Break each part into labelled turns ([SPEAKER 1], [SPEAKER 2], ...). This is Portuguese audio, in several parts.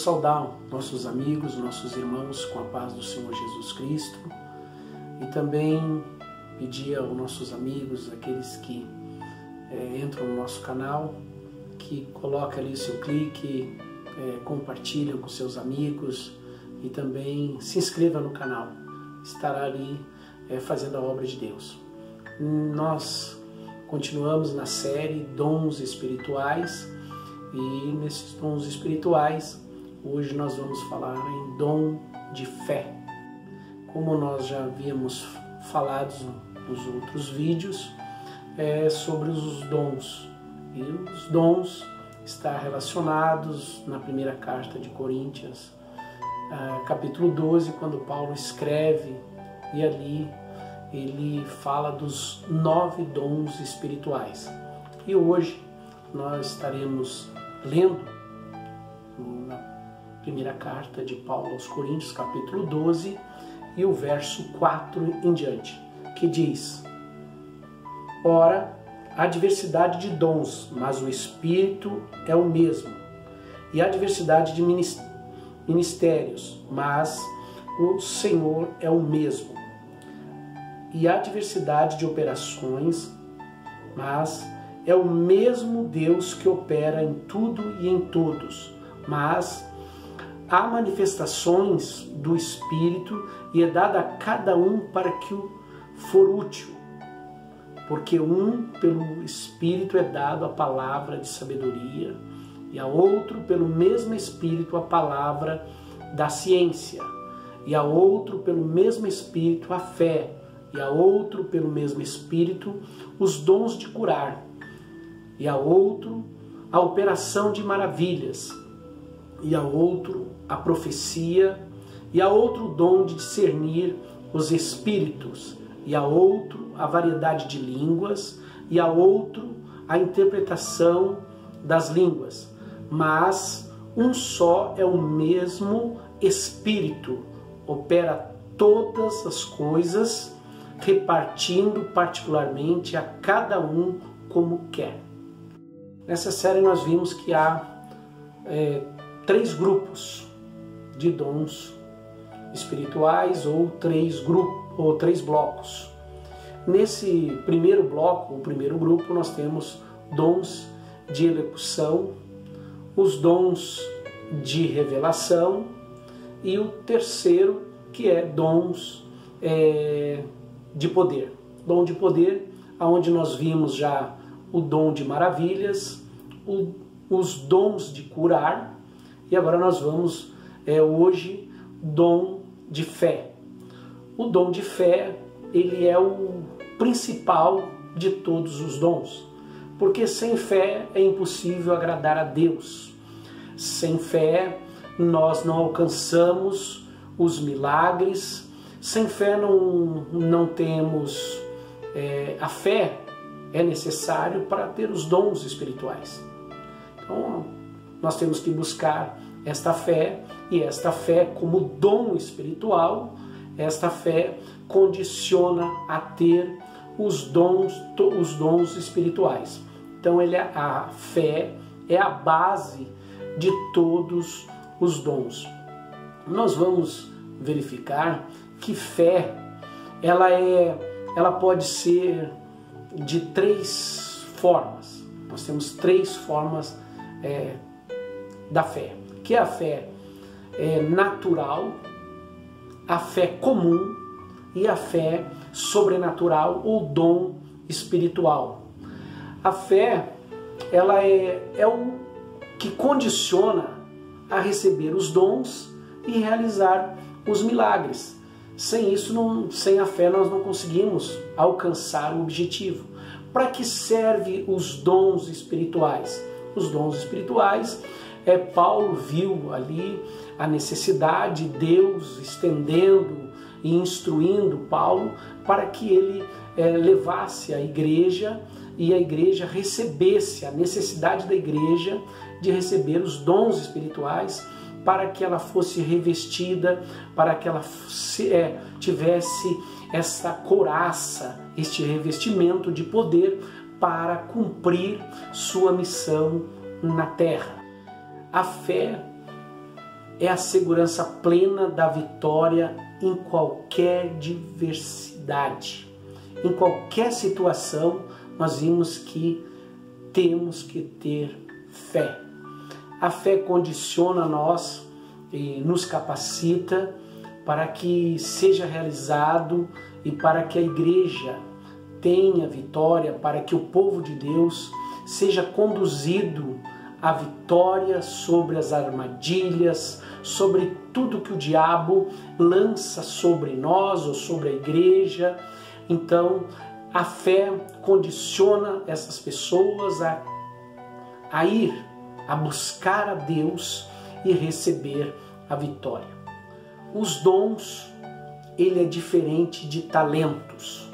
[SPEAKER 1] saudar nossos amigos, nossos irmãos com a paz do Senhor Jesus Cristo e também pedir aos nossos amigos, aqueles que entram no nosso canal, que coloquem ali seu clique, compartilhem com seus amigos e também se inscreva no canal, estará ali fazendo a obra de Deus. Nós continuamos na série Dons Espirituais e nesses dons espirituais hoje nós vamos falar em dom de fé. Como nós já havíamos falado nos outros vídeos, sobre os dons. E os dons estão relacionados na primeira carta de Coríntios, capítulo 12, quando Paulo escreve, e ali ele fala dos 9 dons espirituais. E hoje nós estaremos lendo na primeira carta de Paulo aos Coríntios, capítulo 12, e o verso 4 em diante, que diz: Ora, há diversidade de dons, mas o Espírito é o mesmo. E há diversidade de ministérios, mas o Senhor é o mesmo. E há diversidade de operações, mas é o mesmo Deus que opera em tudo e em todos. Mas há manifestações do Espírito e é dada a cada um para que for útil. Porque pelo Espírito é dado a palavra de sabedoria, e a outro, pelo mesmo Espírito, a palavra da ciência, e a outro, pelo mesmo Espírito, a fé, e a outro, pelo mesmo Espírito, os dons de curar, e a outro, a operação de maravilhas, e a outro, a profecia, e a outro, o dom de discernir os espíritos, e a outro, a variedade de línguas, e a outro, a interpretação das línguas. Mas um só é o mesmo Espírito, opera todas as coisas, repartindo particularmente a cada um como quer. Nessa série nós vimos que há 3 grupos de dons espirituais, ou 3 blocos. Nesse primeiro bloco, o primeiro grupo, nós temos dons de elocução, os dons de revelação e o terceiro, que é dons de poder. Dom de poder, onde nós vimos já o dom de maravilhas, os dons de curar, e agora nós vamos hoje dom de fé. O dom de fé, ele é o principal de todos os dons, porque sem fé é impossível agradar a Deus. Sem fé nós não alcançamos os milagres, sem fé não temos a fé é necessário para ter os dons espirituais. Então nós temos que buscar esta fé, e esta fé como dom espiritual, esta fé condiciona a ter os dons espirituais. Então a fé é a base de todos os dons. Nós vamos verificar que fé ela pode ser de 3 formas. Nós temos 3 formas da fé, que é a fé natural, a fé comum e a fé sobrenatural ou dom espiritual. A fé, ela é o que condiciona a receber os dons e realizar os milagres. Sem isso, sem a fé, nós não conseguimos alcançar o objetivo. Para que servem os dons espirituais? Os dons espirituais, Paulo viu ali a necessidade de Deus estendendo e instruindo Paulo para que ele levasse a igreja e a igreja recebesse, a necessidade da igreja de receber os dons espirituais para que ela fosse revestida, para que ela tivesse essa couraça, este revestimento de poder para cumprir sua missão na terra. A fé é a segurança plena da vitória em qualquer diversidade. Em qualquer situação, nós vimos que temos que ter fé. A fé condiciona nós e nos capacita para que seja realizado e para que a igreja tenha vitória, para que o povo de Deus seja conduzido à vitória sobre as armadilhas, sobre tudo que o diabo lança sobre nós ou sobre a igreja. Então, a fé condiciona essas pessoas a ir, a buscar a Deus e receber a vitória. Os dons, ele é diferente de talentos.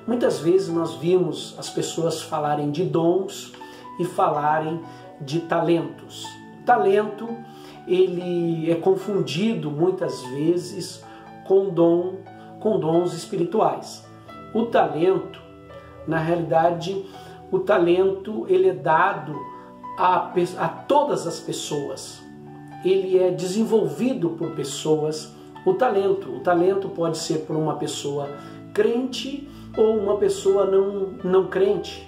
[SPEAKER 1] Muitas vezes nós vimos as pessoas falarem de dons e falarem de talentos. Talento, ele é confundido muitas vezes com dons espirituais. O talento, na realidade, o talento ele é dado a todas as pessoas. Ele é desenvolvido por pessoas. O talento pode ser por uma pessoa crente ou uma pessoa não crente.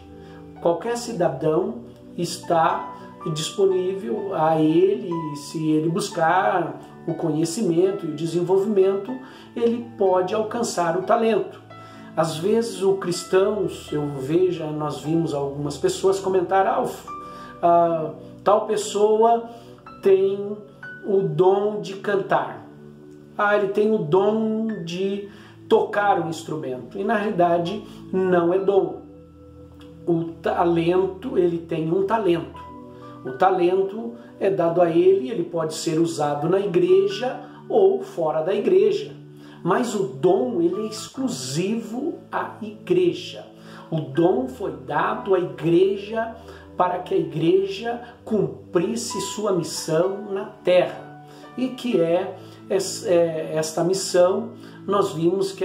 [SPEAKER 1] Qualquer cidadão está disponível a ele, se ele buscar o conhecimento e o desenvolvimento, ele pode alcançar o talento. Às vezes o cristão, nós vimos algumas pessoas comentar, tal pessoa tem o dom de cantar. Ele tem o dom de tocar um instrumento. E na realidade não é dom. O talento, ele tem um talento. O talento é dado a ele pode ser usado na igreja ou fora da igreja. Mas o dom, ele é exclusivo à igreja. O dom foi dado à igreja para que a igreja cumprisse sua missão na terra. E que esta missão, nós vimos que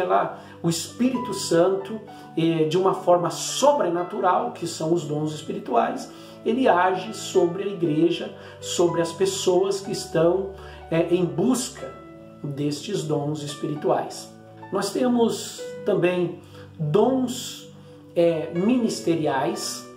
[SPEAKER 1] o Espírito Santo, de uma forma sobrenatural, que são os dons espirituais, ele age sobre a igreja, sobre as pessoas que estão em busca destes dons espirituais. Nós temos também dons ministeriais,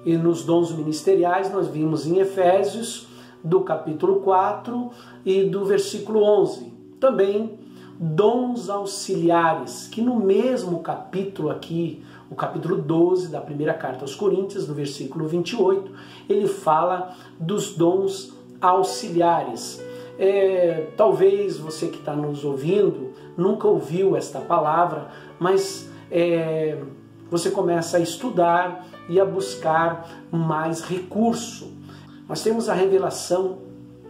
[SPEAKER 1] e nos dons ministeriais nós vimos em Efésios, do capítulo 4 e do versículo 11. Também dons auxiliares, que no mesmo capítulo aqui, o capítulo 12 da primeira carta aos Coríntios, no versículo 28, ele fala dos dons auxiliares. Talvez você que está nos ouvindo nunca ouviu esta palavra, mas você começa a estudar e a buscar mais recurso. Nós temos a revelação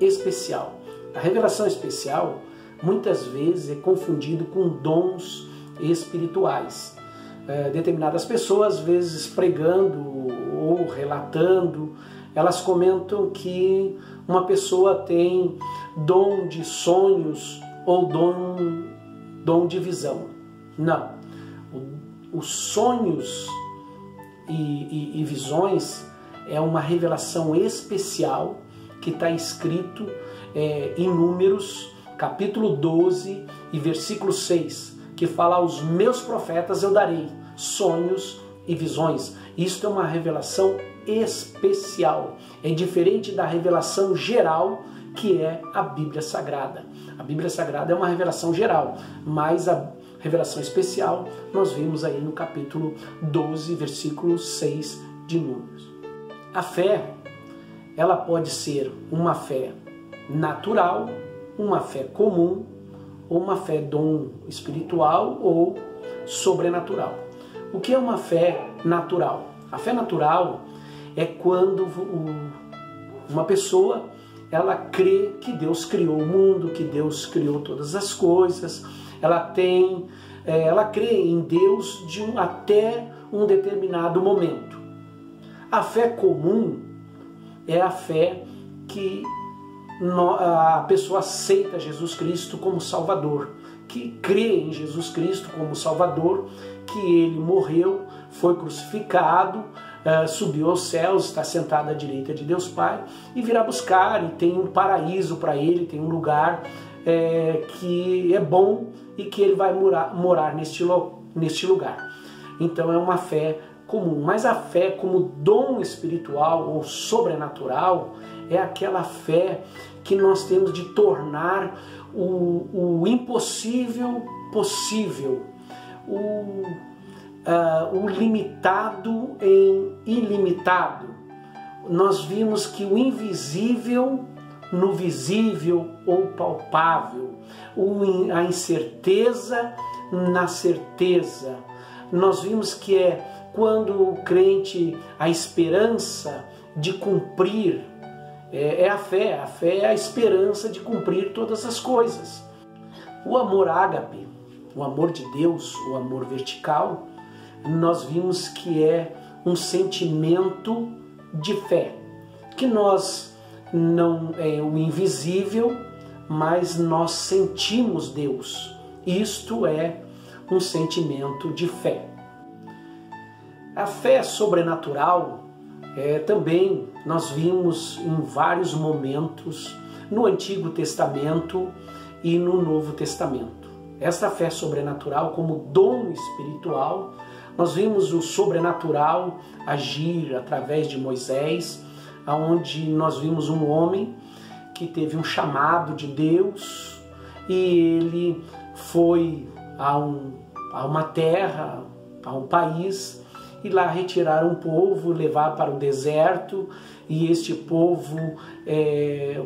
[SPEAKER 1] especial. A revelação especial muitas vezes é confundido com dons espirituais. Determinadas pessoas, às vezes pregando ou relatando, elas comentam que uma pessoa tem dom de sonhos ou dom de visão. Não. Os sonhos e visões é uma revelação especial que está escrito em Números, capítulo 12 e versículo 6, que fala: aos meus profetas eu darei sonhos e visões. Isto é uma revelação especial. É diferente da revelação geral, que é a Bíblia Sagrada. A Bíblia Sagrada é uma revelação geral, mas a revelação especial nós vimos aí no capítulo 12, versículo 6 de Números. A fé, ela pode ser uma fé natural, uma fé comum, ou uma fé dom espiritual ou sobrenatural. O que é uma fé natural? A fé natural é quando uma pessoa ela crê que Deus criou o mundo, que Deus criou todas as coisas, ela crê em Deus até um determinado momento. A fé comum é a fé que a pessoa aceita Jesus Cristo como Salvador, que crê em Jesus Cristo como Salvador, que ele morreu, foi crucificado, subiu aos céus, está sentado à direita de Deus Pai e virá buscar, e tem um paraíso para ele, tem um lugar que é bom e que ele vai morar neste lugar. Então é uma fé comum, mas a fé como dom espiritual ou sobrenatural é aquela fé que nós temos de tornar o impossível possível, o limitado em ilimitado. Nós vimos que o invisível no visível ou palpável, a incerteza na certeza. Nós vimos que é quando o crente, a esperança de cumprir, a fé é a esperança de cumprir todas as coisas. O amor ágape, o amor de Deus, o amor vertical, nós vimos que é um sentimento de fé, que nós não é o invisível, mas nós sentimos Deus. Isto é um sentimento de fé. A fé sobrenatural também nós vimos em vários momentos no Antigo Testamento e no Novo Testamento. Essa fé sobrenatural como dom espiritual, nós vimos o sobrenatural agir através de Moisés, onde nós vimos um homem que teve um chamado de Deus e ele foi a uma terra, a um país, e lá retirar um povo, levar para o deserto, e este povo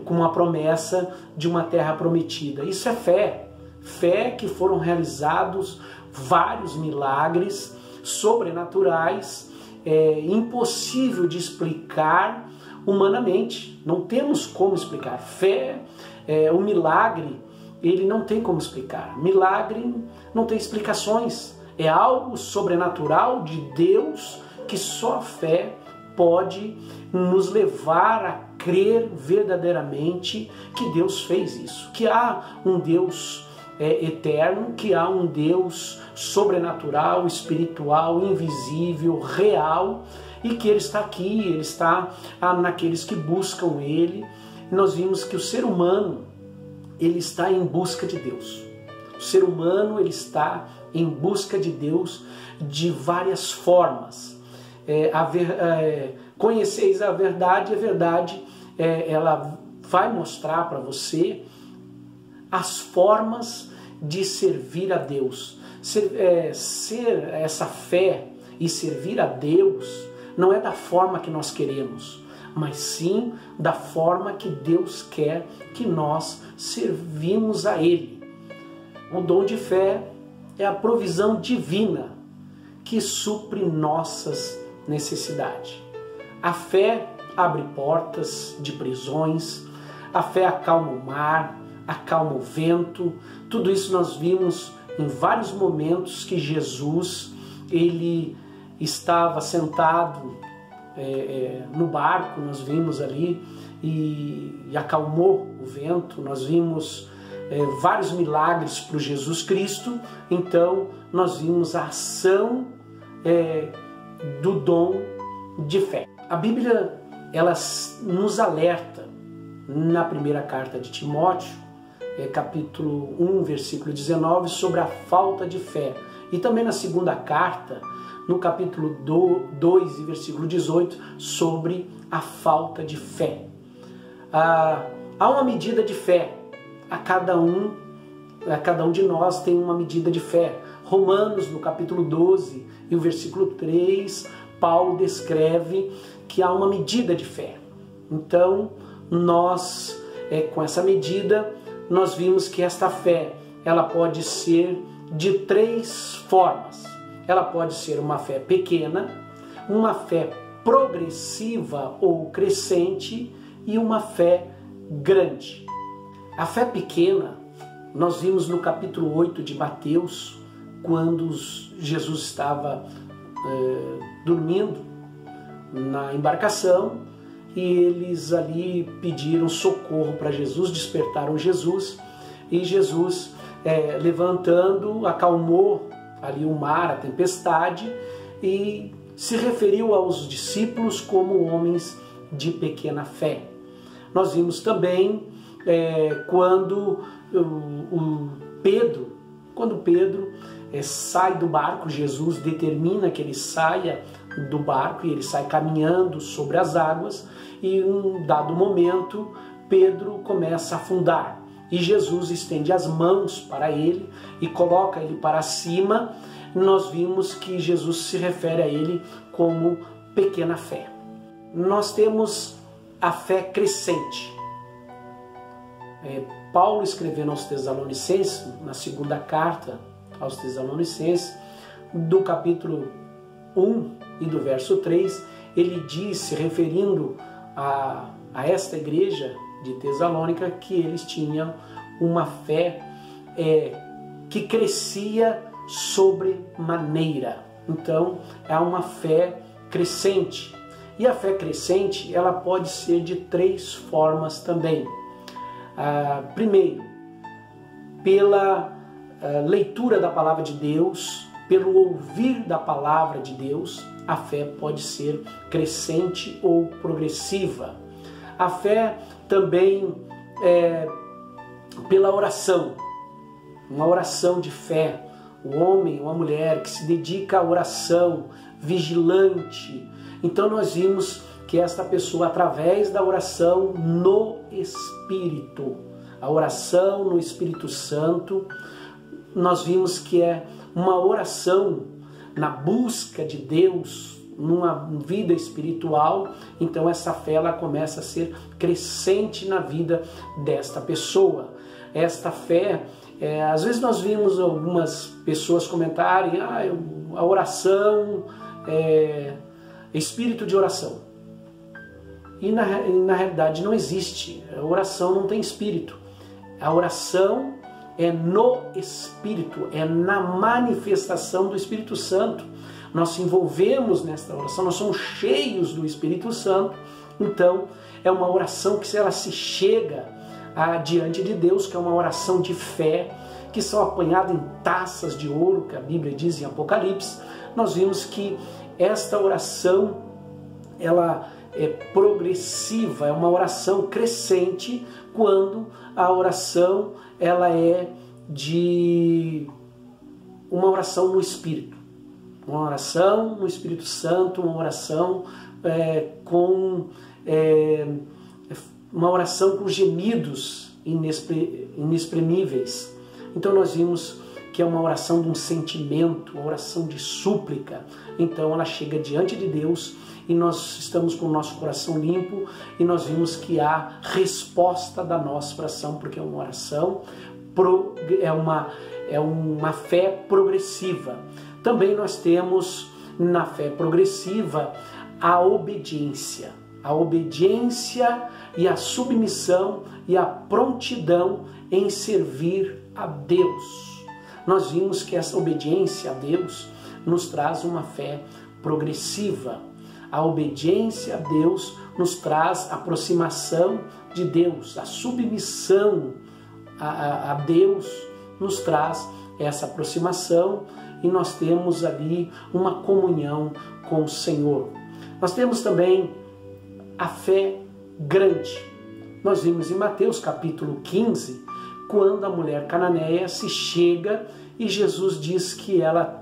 [SPEAKER 1] com uma promessa de uma terra prometida. Isso é fé. Fé que foram realizados vários milagres sobrenaturais, impossível de explicar humanamente. Não temos como explicar. Fé, o milagre, ele não tem como explicar. Milagre não tem explicações. É algo sobrenatural de Deus que só a fé pode nos levar a crer verdadeiramente que Deus fez isso. Que há um Deus eterno, que há um Deus sobrenatural, espiritual, invisível, real, e que Ele está aqui, Ele está naqueles que buscam Ele. Nós vimos que o ser humano, ele está em busca de Deus. O ser humano, ele está em busca de Deus de várias formas. Conheceis a verdade ela vai mostrar para você as formas de servir a Deus. Ser essa fé e servir a Deus não é da forma que nós queremos, mas sim da forma que Deus quer que nós servimos a Ele. O dom de fé é a provisão divina que supre nossas necessidades. A fé abre portas de prisões, a fé acalma o mar, acalma o vento. Tudo isso nós vimos em vários momentos que Jesus, ele estava sentado no barco, nós vimos ali, e acalmou o vento. Nós vimos vários milagres para o Jesus Cristo. Então nós vimos a ação do dom de fé. A Bíblia, ela nos alerta na primeira carta de Timóteo, capítulo 1, versículo 19, sobre a falta de fé. E também na segunda carta, no capítulo 2, versículo 18, sobre a falta de fé. Há uma medida de fé. A cada um de nós tem uma medida de fé. Romanos, no capítulo 12 e o versículo 3, Paulo descreve que há uma medida de fé. Então, nós, com essa medida, nós vimos que esta fé, ela pode ser de 3 formas. Ela pode ser uma fé pequena, uma fé progressiva ou crescente e uma fé grande. A fé pequena, nós vimos no capítulo 8 de Mateus, quando Jesus estava dormindo na embarcação e eles ali pediram socorro para Jesus, despertaram Jesus, e Jesus, levantando, acalmou ali o mar, a tempestade, e se referiu aos discípulos como homens de pequena fé. Nós vimos também quando Pedro sai do barco, Jesus determina que ele saia do barco e ele sai caminhando sobre as águas, e em um dado momento Pedro começa a afundar e Jesus estende as mãos para ele e coloca ele para cima. Nós vimos que Jesus se refere a ele como pequena fé. Nós temos a fé crescente. Paulo, escrevendo aos Tessalonicenses, na segunda carta aos Tessalonicenses, do capítulo 1 e do verso 3, ele diz, se referindo a esta igreja de Tessalônica, que eles tinham uma fé que crescia sobremaneira. Então, é uma fé crescente. E a fé crescente, ela pode ser de 3 formas também. Primeiro, pela leitura da palavra de Deus, pelo ouvir da palavra de Deus, a fé pode ser crescente ou progressiva. A fé também pela oração, uma oração de fé. O homem, uma mulher que se dedica à oração, vigilante. Então nós vimos que esta pessoa, através da oração no Espírito, a oração no Espírito Santo, nós vimos que é uma oração na busca de Deus, numa vida espiritual. Então essa fé ela começa a ser crescente na vida desta pessoa. Esta fé, às vezes nós vimos algumas pessoas comentarem, a oração é espírito de oração. E na realidade não existe. A oração não tem espírito. A oração é no Espírito, é na manifestação do Espírito Santo. Nós se envolvemos nesta oração, nós somos cheios do Espírito Santo. Então é uma oração que ela se chega diante de Deus, que é uma oração de fé, que são apanhadas em taças de ouro, que a Bíblia diz em Apocalipse. Nós vimos que esta oração, ela é progressiva, é uma oração crescente, quando a oração ela é de uma oração no Espírito, uma oração no Espírito Santo, uma oração uma oração com gemidos inexprimíveis. Então nós vimos que é uma oração de um sentimento, uma oração de súplica. Então ela chega diante de Deus e nós estamos com o nosso coração limpo e nós vimos que há resposta da nossa oração, porque é uma oração, é uma fé progressiva. Também nós temos na fé progressiva a obediência e a submissão e a prontidão em servir a Deus. Nós vimos que essa obediência a Deus nos traz uma fé progressiva. A obediência a Deus nos traz aproximação de Deus. A submissão a Deus nos traz essa aproximação e nós temos ali uma comunhão com o Senhor. Nós temos também a fé grande. Nós vimos em Mateus capítulo 15, quando a mulher cananeia se chega e Jesus diz que ela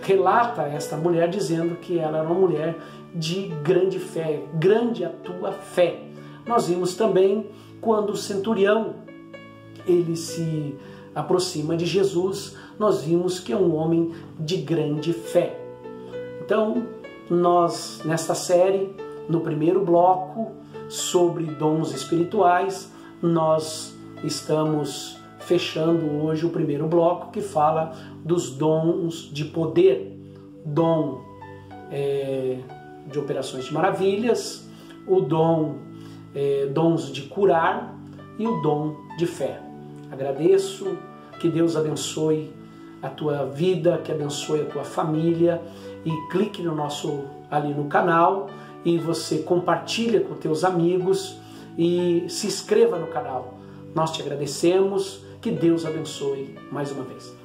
[SPEAKER 1] relata esta mulher dizendo que ela era uma mulher de grande fé, grande a tua fé. Nós vimos também quando o centurião ele se aproxima de Jesus, nós vimos que é um homem de grande fé. Então, nós nesta série, no primeiro bloco sobre dons espirituais, nós estamos fechando hoje o primeiro bloco que fala dos dons de poder, dom de operações de maravilhas, o dons de curar e o dom de fé. Agradeço, que Deus abençoe a tua vida, que abençoe a tua família, e clique ali no canal e você compartilha com teus amigos e se inscreva no canal. Nós te agradecemos, que Deus abençoe mais uma vez.